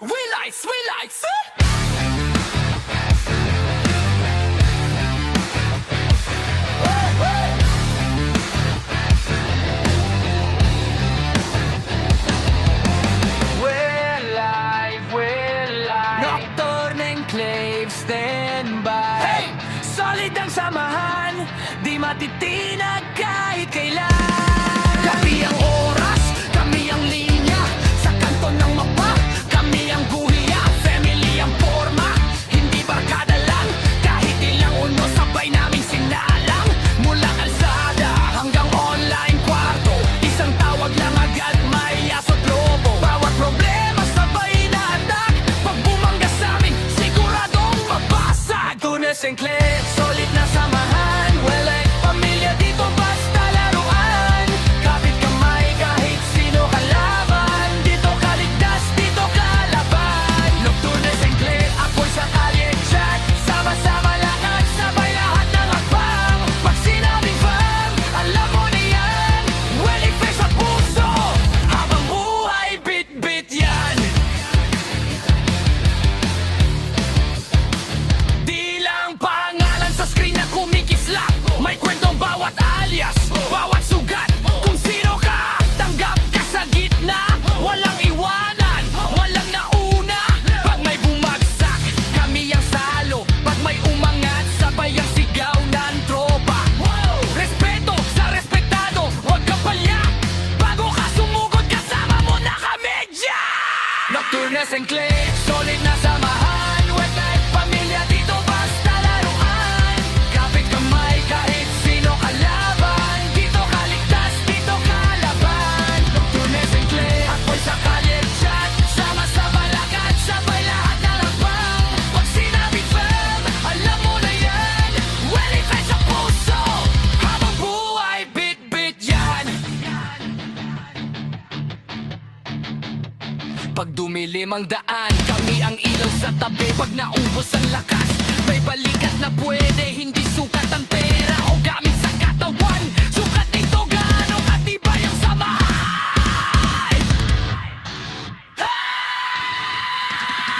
we lights. Nocturne Enclave, stand by. Hey! Solid ang samahan, di matitinag kahit kailan. Kami ang oras, kami ang linya, sa kanto ng mapa, kami ang guhiya. Family ang forma, hindi barkada lang, kahit ilang uno sabay naming sinalang. Mula kalsada hanggang online kwarto, isang tawag lang agad may asot lobo. Bawat problema sabay na atak, pag bumangga sa amin siguradong mabasag. Tunes Enclave, solid na samahan, wala pamilya dito basta laruan. Kapit kamay kahit sino kalaban, dito kaligtas, dito kalaban. Nocturnes Enclave, ako'y sa kalye chat, sama-sama lakad, sabay lahat ng akbang. Pag sinabing fam, alam mo na yan, welly face sa puso, habang buhay bit-bit yan. Di lang pangalan sa screen na kumikislap, may kwentong bawat alias, bawat sugat. Kung sino ka, tanggap ka sa gitna. Walang iwanan, walang nauna. Pag may bumagsak, kami ang salo. Pag may umangat, sabay ang sigaw ng tropa. Respeto sa respetado, huwag ka palya. Bago ka sumugod, kasama mo na kami dyan. Nocturnes Enclave, solid na samahan, wala pamilya dito basta laruan. Kapit kamay kahit sino kalaban, dito kaligtas, dito kalaban. Nocturnes Enclave, ako'y sa kalye chat, sama-sama lakad, sabay lahat na lakbang. Pag sinabi fam, alam mo na yan, welly face sa puso, habang buhay bit-bit yan. Pag dumilim ang daan, kami ang ilaw sa tabi. Pag naubos ang lakas, may balikat na pwede. Hindi sukat ang pera o gamit sa katawan, sukat nito gaano katibay ang samahan.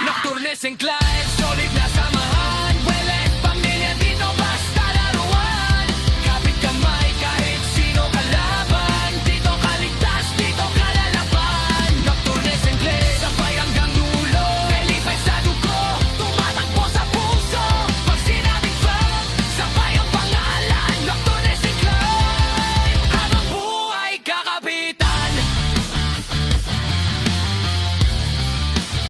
Nocturnes Enclave, solid